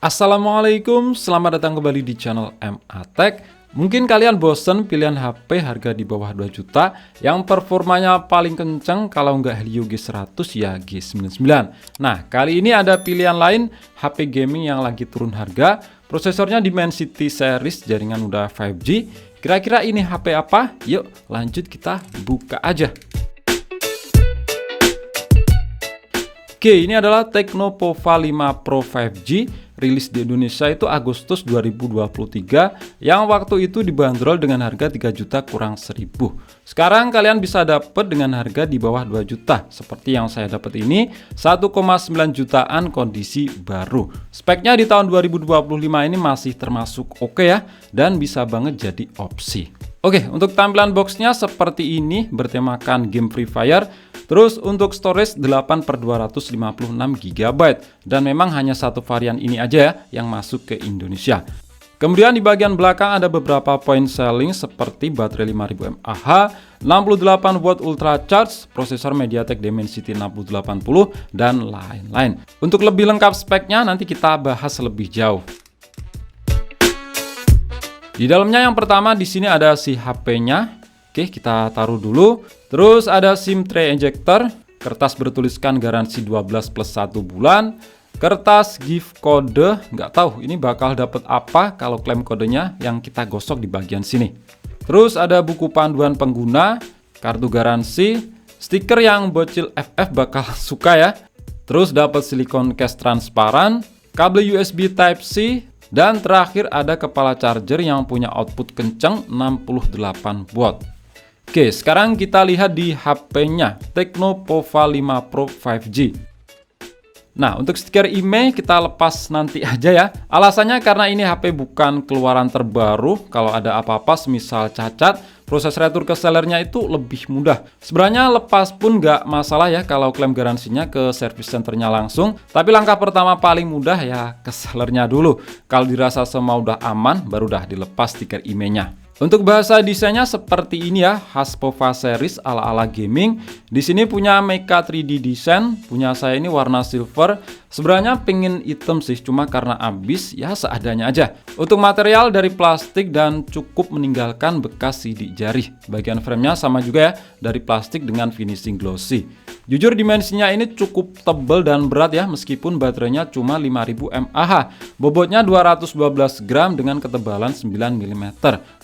Assalamualaikum, selamat datang kembali di channel MA Tech. Mungkin kalian bosen pilihan HP harga di bawah 2 juta yang performanya paling kenceng, kalau nggak Helio G100 ya G99. Nah, kali ini ada pilihan lain, HP gaming yang lagi turun harga. Prosesornya Dimensity series, jaringan udah 5G. Kira-kira ini HP apa? Yuk lanjut kita buka aja. Oke, ini adalah Tecno Pova 5 Pro 5G, rilis di Indonesia itu Agustus 2023, yang waktu itu dibanderol dengan harga 3 juta kurang 1000. Sekarang kalian bisa dapat dengan harga di bawah 2 juta, seperti yang saya dapat ini, 1,9 jutaan kondisi baru. Speknya di tahun 2025 ini masih termasuk oke ya, dan bisa banget jadi opsi. Oke, untuk tampilan boxnya seperti ini, bertemakan game Free Fire. Terus untuk storage 8/256 GB, dan memang hanya satu varian ini aja ya yang masuk ke Indonesia. Kemudian di bagian belakang ada beberapa point selling seperti baterai 5000 mAh, 68 watt ultra charge, prosesor MediaTek Dimensity 6080 dan lain-lain. Untuk lebih lengkap speknya nanti kita bahas lebih jauh. Di dalamnya yang pertama di sini ada si HP-nya. Oke, kita taruh dulu. Terus ada SIM tray ejector, kertas bertuliskan garansi 12 plus 1 bulan, kertas gift kode, nggak tahu ini bakal dapat apa kalau klaim kodenya, yang kita gosok di bagian sini. Terus ada buku panduan pengguna, kartu garansi, stiker yang bocil FF bakal suka ya. Terus dapat silikon case transparan, kabel USB Type-C, dan terakhir ada kepala charger yang punya output kenceng 68 watt. Oke, sekarang kita lihat di HP-nya, Tecno Pova 5 Pro 5G. Nah, untuk stiker IMEI kita lepas nanti aja ya. Alasannya karena ini HP bukan keluaran terbaru. Kalau ada apa-apa semisal cacat, proses retur ke sellernya itu lebih mudah. Sebenarnya lepas pun nggak masalah ya kalau klaim garansinya ke service centernya langsung. Tapi langkah pertama paling mudah ya ke sellernya dulu. Kalau dirasa semua udah aman, baru dah dilepas stiker IMEI-nya. Untuk bahasa desainnya seperti ini ya, khas Pova series ala-ala gaming. Di sini punya Mecha 3D design, punya saya ini warna silver. Sebenarnya pengen hitam sih, cuma karena habis ya seadanya aja. Untuk material dari plastik dan cukup meninggalkan bekas sidik jari. Bagian framenya sama juga ya, dari plastik dengan finishing glossy. Jujur dimensinya ini cukup tebal dan berat ya, meskipun baterainya cuma 5000 mAh. Bobotnya 212 gram dengan ketebalan 9 mm.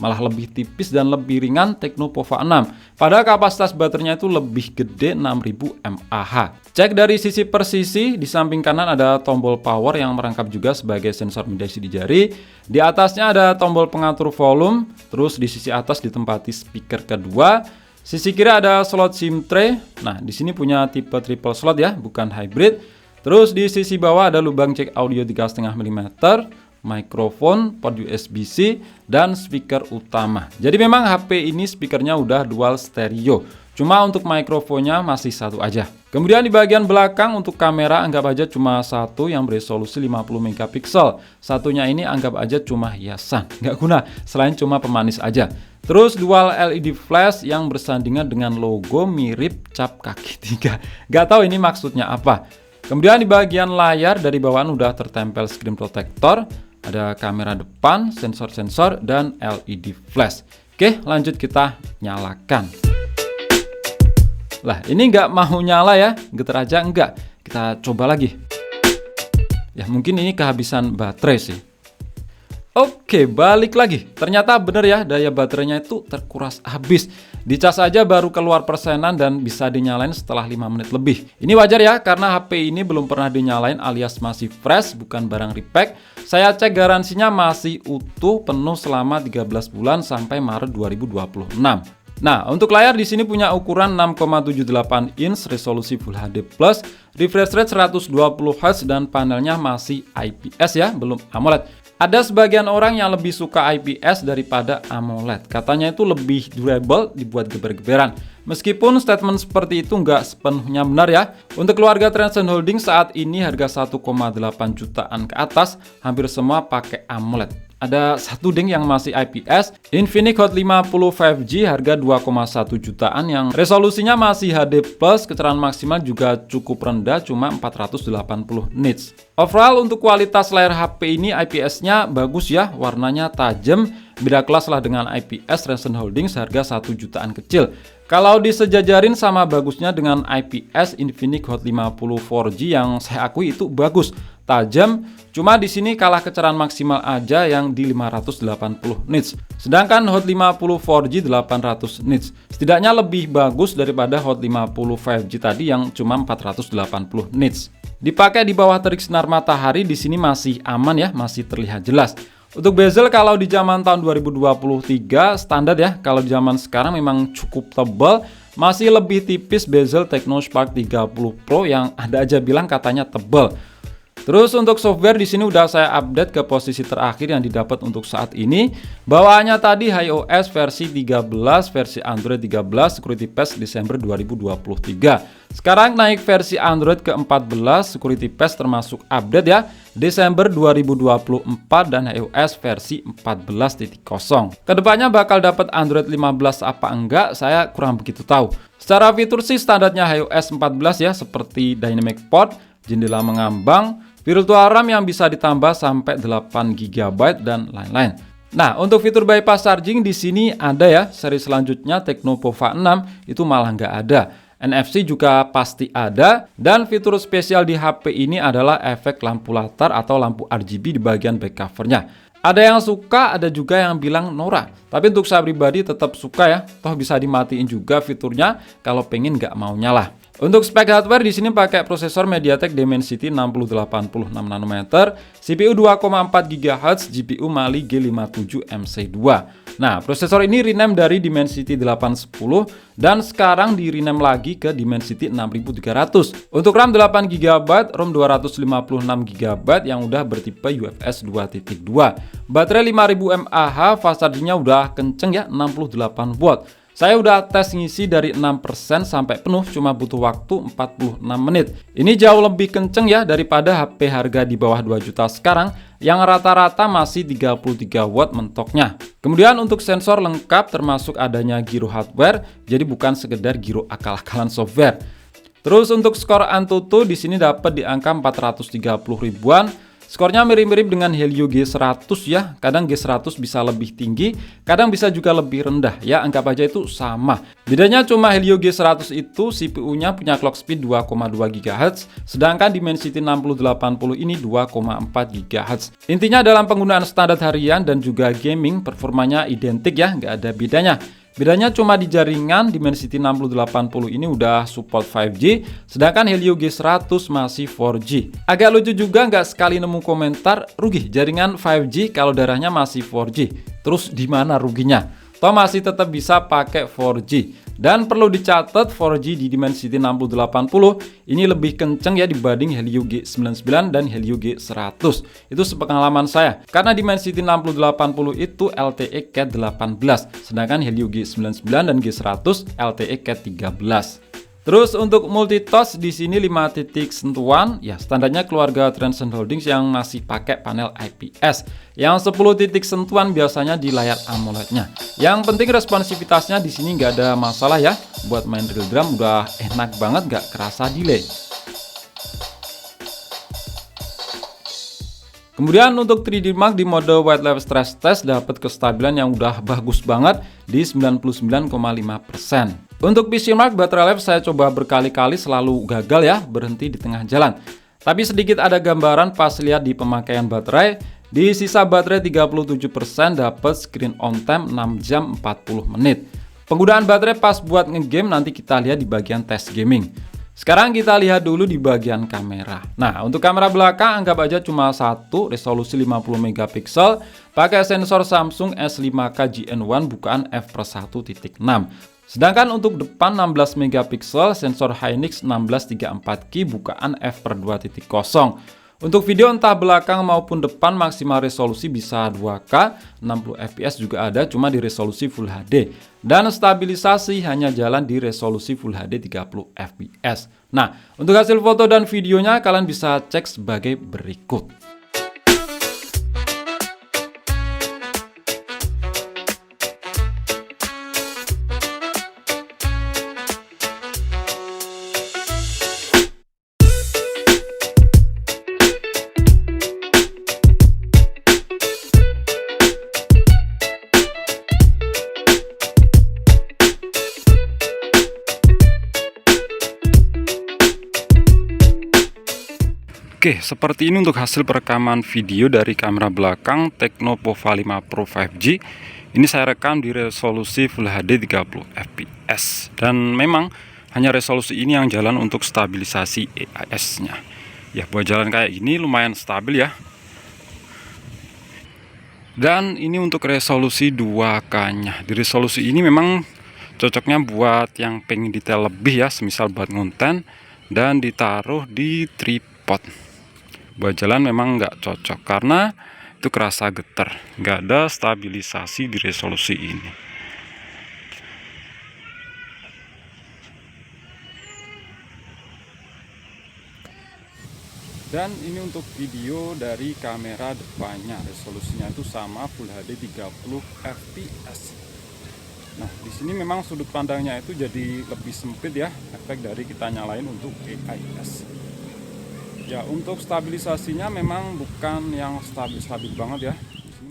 Malah lebih tipis dan lebih ringan Tecno Pova 6. Padahal kapasitas baterainya itu lebih gede 6000 mAh. Cek dari sisi per sisi, di samping kanan ada tombol power yang merangkap juga sebagai sensor mediasi di jari. Di atasnya ada tombol pengatur volume, terus di sisi atas ditempati speaker kedua. Sisi kiri ada slot SIM tray. Nah, di sini punya tipe triple slot ya, bukan hybrid. Terus di sisi bawah ada lubang jack audio 3,5 mm, mikrofon, port USB-C, dan speaker utama. Jadi memang HP ini speakernya udah dual stereo. Cuma untuk mikrofonnya masih satu aja. Kemudian di bagian belakang untuk kamera anggap aja cuma satu yang beresolusi 50 megapiksel. Satunya ini anggap aja cuma hiasan, nggak guna, selain cuma pemanis aja. Terus dual LED flash yang bersandingan dengan logo mirip cap kaki 3. Nggak tahu ini maksudnya apa. Kemudian di bagian layar dari bawahan udah tertempel screen protector. Ada kamera depan, sensor-sensor, dan LED flash. Oke, lanjut kita nyalakan. Lah, ini nggak mau nyala ya, getar aja enggak. Kita coba lagi. Ya, mungkin ini kehabisan baterai sih. Oke, balik lagi. Ternyata bener ya, daya baterainya itu terkuras habis. Dicas aja baru keluar persenan dan bisa dinyalain setelah 5 menit lebih. Ini wajar ya, karena HP ini belum pernah dinyalain alias masih fresh, bukan barang repack. Saya cek garansinya masih utuh penuh selama 13 bulan sampai Maret 2026. Nah, untuk layar di sini punya ukuran 6,78 inch, resolusi Full HD+, refresh rate 120 Hz, dan panelnya masih IPS ya, belum AMOLED. Ada sebagian orang yang lebih suka IPS daripada AMOLED. Katanya itu lebih durable, dibuat geber-geberan. Meskipun statement seperti itu nggak sepenuhnya benar ya. Untuk keluarga Transcend Holding saat ini harga 1,8 jutaan ke atas, hampir semua pakai AMOLED. ada satu ding yang masih IPS, Infinix Hot 50 5G harga 2,1 jutaan yang resolusinya masih HD+, kecerdasan maksimal juga cukup rendah cuma 480 nits. Overall untuk kualitas layar HP ini IPS-nya bagus ya, warnanya tajam, beda kelas lah dengan IPS Ryzen Holdings harga 1 jutaan kecil. Kalau disejajarin sama bagusnya dengan IPS Infinix Hot 50 4G yang saya akui itu bagus, tajam, cuma di sini kalah kecerdasan maksimal aja yang di 580 nits. Sedangkan Hot 50 4G 800 nits. Setidaknya lebih bagus daripada Hot 50 5G tadi yang cuma 480 nits. Dipakai di bawah terik sinar matahari di sini masih aman ya, masih terlihat jelas. Untuk bezel kalau di zaman tahun 2023 standar ya, kalau di zaman sekarang memang cukup tebal, masih lebih tipis bezel Technospark 30 Pro yang ada aja bilang katanya tebal. Terus untuk software di sini udah saya update ke posisi terakhir yang didapat untuk saat ini. Bawaannya tadi iOS versi 13, versi Android 13, Security Patch Desember 2023. Sekarang naik versi Android ke 14, Security Patch termasuk update ya, Desember 2024 dan iOS versi 14.0. Kedepannya bakal dapat Android 15 apa enggak, saya kurang begitu tahu. Secara fitur sih standarnya iOS 14 ya, seperti Dynamic Port, jendela mengambang, virtual RAM yang bisa ditambah sampai 8 GB dan lain-lain. Nah, untuk fitur bypass charging di sini ada ya. Seri selanjutnya Tecnopova 6 itu malah nggak ada. NFC juga pasti ada, dan fitur spesial di HP ini adalah efek lampu latar atau lampu RGB di bagian back covernya. Ada yang suka, ada juga yang bilang norak. Tapi untuk saya pribadi tetap suka ya. Toh bisa dimatiin juga fiturnya kalau pengen nggak mau nyala. Untuk spek hardware di sini pakai prosesor MediaTek Dimensity 6086 nanometer, CPU 2,4 GHz, GPU Mali G57 MC2. Nah, prosesor ini rename dari Dimensity 810 dan sekarang di rename lagi ke Dimensity 6300. Untuk RAM 8 GB, ROM 256 GB yang udah bertipe UFS 2.2. Baterai 5000 mAh, fast charging-nya udah kenceng ya, 68 watt. Saya udah tes ngisi dari 6% sampai penuh cuma butuh waktu 46 menit. Ini jauh lebih kenceng ya daripada HP harga di bawah 2 juta sekarang yang rata-rata masih 33 watt mentoknya. Kemudian untuk sensor lengkap termasuk adanya giro hardware, jadi bukan sekedar giro akal-akalan software. Terus untuk skor Antutu di sini dapat di angka 430 ribuan. Skornya mirip-mirip dengan Helio G100 ya, kadang G100 bisa lebih tinggi, kadang bisa juga lebih rendah ya, anggap aja itu sama. Bedanya cuma Helio G100 itu CPU-nya punya clock speed 2,2 GHz, sedangkan Dimensity 6080 ini 2,4 GHz. Intinya dalam penggunaan standar harian dan juga gaming, performanya identik ya, nggak ada bedanya. Bedanya cuma di jaringan, Dimensity 6080 ini udah support 5G, sedangkan Helio G100 masih 4G. Agak lucu juga nggak sekali nemu komentar, rugi jaringan 5G kalau darahnya masih 4G. Terus di mana ruginya? Toh masih tetap bisa pakai 4G. Dan perlu dicatat 4G di Dimensity 6080 ini lebih kenceng ya dibanding Helio G99 dan Helio G100. Itu sepengalaman saya. Karena Dimensity 6080 itu LTE Cat 18, sedangkan Helio G99 dan G100 LTE Cat 13. Terus untuk multitouch di sini 5 titik sentuhan, ya standarnya keluarga Ryzen Holdings yang masih pakai panel IPS. Yang 10 titik sentuhan biasanya di layar AMOLED-nya. Yang penting responsivitasnya di sini nggak ada masalah ya. Buat main real drum udah enak banget, nggak kerasa delay. Kemudian untuk 3D Mark di mode White Level Stress Test dapat kestabilan yang udah bagus banget di 99,5%. Untuk PC Mark baterai life saya coba berkali-kali selalu gagal ya, berhenti di tengah jalan. Tapi sedikit ada gambaran pas lihat di pemakaian baterai, di sisa baterai 37% dapat screen on time 6 jam 40 menit. Penggunaan baterai pas buat ngegame nanti kita lihat di bagian tes gaming. Sekarang kita lihat dulu di bagian kamera. Nah, untuk kamera belakang anggap aja cuma satu, resolusi 50 megapiksel, pakai sensor Samsung S5K GN1 bukaan f/1.6. Sedangkan untuk depan 16 megapiksel, sensor Hynix 1634K bukaan f/2.0. Untuk video entah belakang maupun depan maksimal resolusi bisa 2K, 60 fps juga ada cuma di resolusi Full HD. Dan stabilisasi hanya jalan di resolusi Full HD 30 fps. Nah, untuk hasil foto dan videonya kalian bisa cek sebagai berikut. Oke, seperti ini untuk hasil perekaman video dari kamera belakang Tecno Pova 5 Pro 5G. Ini saya rekam di resolusi Full HD 30 fps. Dan memang hanya resolusi ini yang jalan untuk stabilisasi EIS-nya. Ya, buat jalan kayak gini lumayan stabil ya. Dan ini untuk resolusi 2K-nya. Di resolusi ini memang cocoknya buat yang pengen detail lebih ya, semisal buat ngonten dan ditaruh di tripod. Buat jalan memang nggak cocok karena itu kerasa getar, nggak ada stabilisasi di resolusi ini. Dan ini untuk video dari kamera depannya, resolusinya itu sama Full HD 30 fps. Nah, di sini memang sudut pandangnya itu jadi lebih sempit ya, efek dari kita nyalain untuk EIS. Ya, untuk stabilisasinya memang bukan yang stabil banget ya.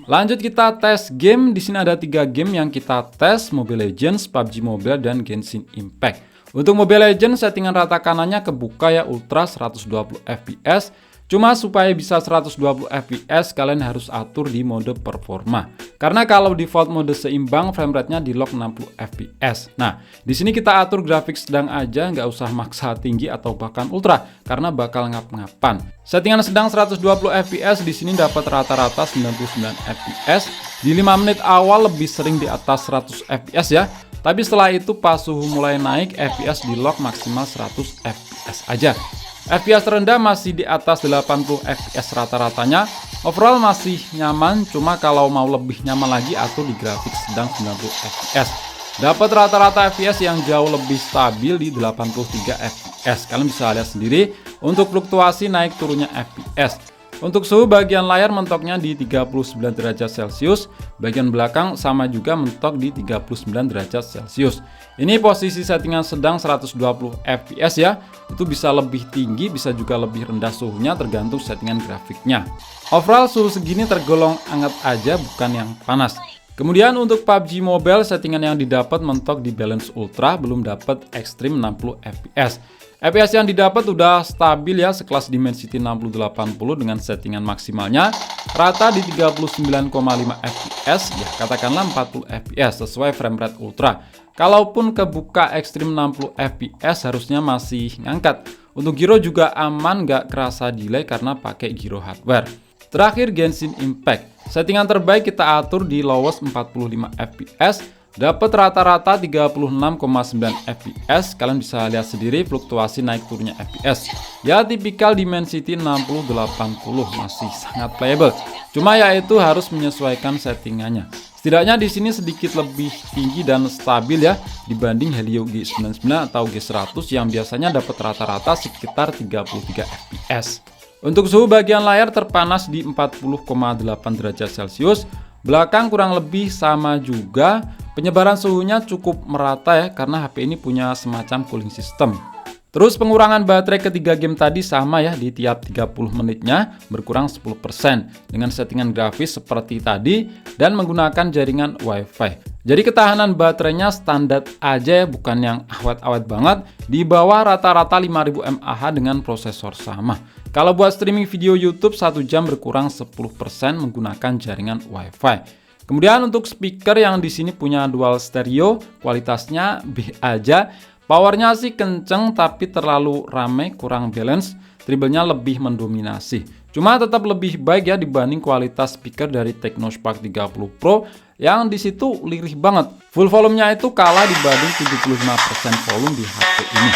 Lanjut kita tes game. Di sini ada 3 game yang kita tes: Mobile Legends, PUBG Mobile, dan Genshin Impact. Untuk Mobile Legends settingan rata kanannya kebuka ya, ultra 120 fps. Cuma supaya bisa 120 fps kalian harus atur di mode performa. Karena kalau default mode seimbang frame rate-nya di lock 60 fps. Nah, di sini kita atur grafik sedang aja, nggak usah maksa tinggi atau bahkan ultra karena bakal ngap-ngapan. Settingan sedang 120 fps di sini dapat rata-rata 99 fps. Di 5 menit awal lebih sering di atas 100 fps ya. Tapi setelah itu pas suhu mulai naik, FPS di lock maksimal 100 fps aja. FPS terendah masih di atas 80 fps rata-ratanya. Overall masih nyaman, cuma kalau mau lebih nyaman lagi atur di grafik sedang 90 fps. Dapat rata-rata FPS yang jauh lebih stabil di 83 fps. Kalian bisa lihat sendiri untuk fluktuasi naik turunnya FPS. Untuk suhu bagian layar mentoknya di 39 derajat Celcius, bagian belakang sama juga mentok di 39 derajat Celcius. Ini posisi settingan sedang 120 fps ya, itu bisa lebih tinggi, bisa juga lebih rendah suhunya tergantung settingan grafiknya. Overall suhu segini tergolong hangat aja, bukan yang panas. Kemudian untuk PUBG Mobile settingan yang didapat mentok di balance ultra, belum dapat ekstrim 60 fps. FPS yang didapat udah stabil ya, sekelas Dimensity 6080 dengan settingan maksimalnya rata di 39,5 fps ya, katakanlah 40 fps sesuai frame rate ultra. Kalaupun kebuka ekstrim 60 fps harusnya masih ngangkat. Untuk gyro juga aman, nggak kerasa delay karena pakai gyro hardware. Terakhir Genshin Impact, settingan terbaik kita atur di lowest 45 fps. Dapat rata-rata 36,9 fps. Kalian bisa lihat sendiri fluktuasi naik turunnya fps. Ya tipikal Dimensity 6080, masih sangat playable. Cuma ya itu harus menyesuaikan settingannya. Setidaknya di sini sedikit lebih tinggi dan stabil ya dibanding Helio G99 atau G100 yang biasanya dapat rata-rata sekitar 33 fps. Untuk suhu bagian layar terpanas di 40,8 derajat Celcius. Belakang kurang lebih sama juga. Penyebaran suhunya cukup merata ya, karena HP ini punya semacam cooling system. Terus pengurangan baterai ketiga game tadi sama ya, di tiap 30 menitnya berkurang 10% dengan settingan grafis seperti tadi dan menggunakan jaringan WiFi. Jadi ketahanan baterainya standar aja ya, bukan yang awet-awet banget, di bawah rata-rata 5000 mAh dengan prosesor sama. Kalau buat streaming video YouTube 1 jam berkurang 10% menggunakan jaringan WiFi. Kemudian untuk speaker yang di sini punya dual stereo, kualitasnya B aja. Powernya sih kenceng tapi terlalu rame, kurang balance, treble-nya lebih mendominasi. Cuma tetap lebih baik ya dibanding kualitas speaker dari Tecno Spark 30 Pro yang di situ lirih banget. Full volume-nya itu kalah dibanding 75% volume di HP ini.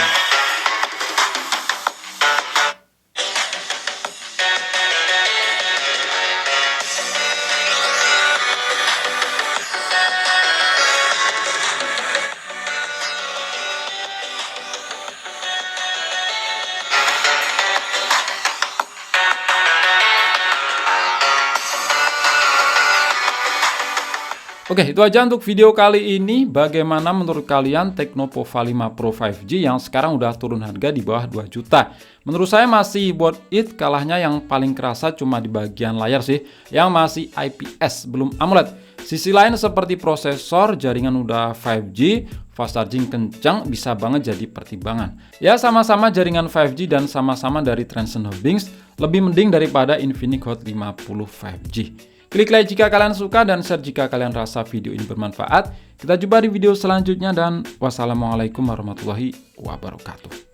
Oke, itu aja untuk video kali ini. Bagaimana menurut kalian Tecno Pova 5 Pro 5G yang sekarang udah turun harga di bawah 2 juta? Menurut saya masih worth it, kalahnya yang paling kerasa cuma di bagian layar sih, yang masih IPS, belum AMOLED. Sisi lain seperti prosesor, jaringan udah 5G, fast charging kencang, bisa banget jadi pertimbangan. Ya sama-sama jaringan 5G dan sama-sama dari Transcend Holdings, lebih mending daripada Infinix Hot 50 5G. Klik like jika kalian suka dan share jika kalian rasa video ini bermanfaat. Kita jumpa di video selanjutnya dan wassalamualaikum warahmatullahi wabarakatuh.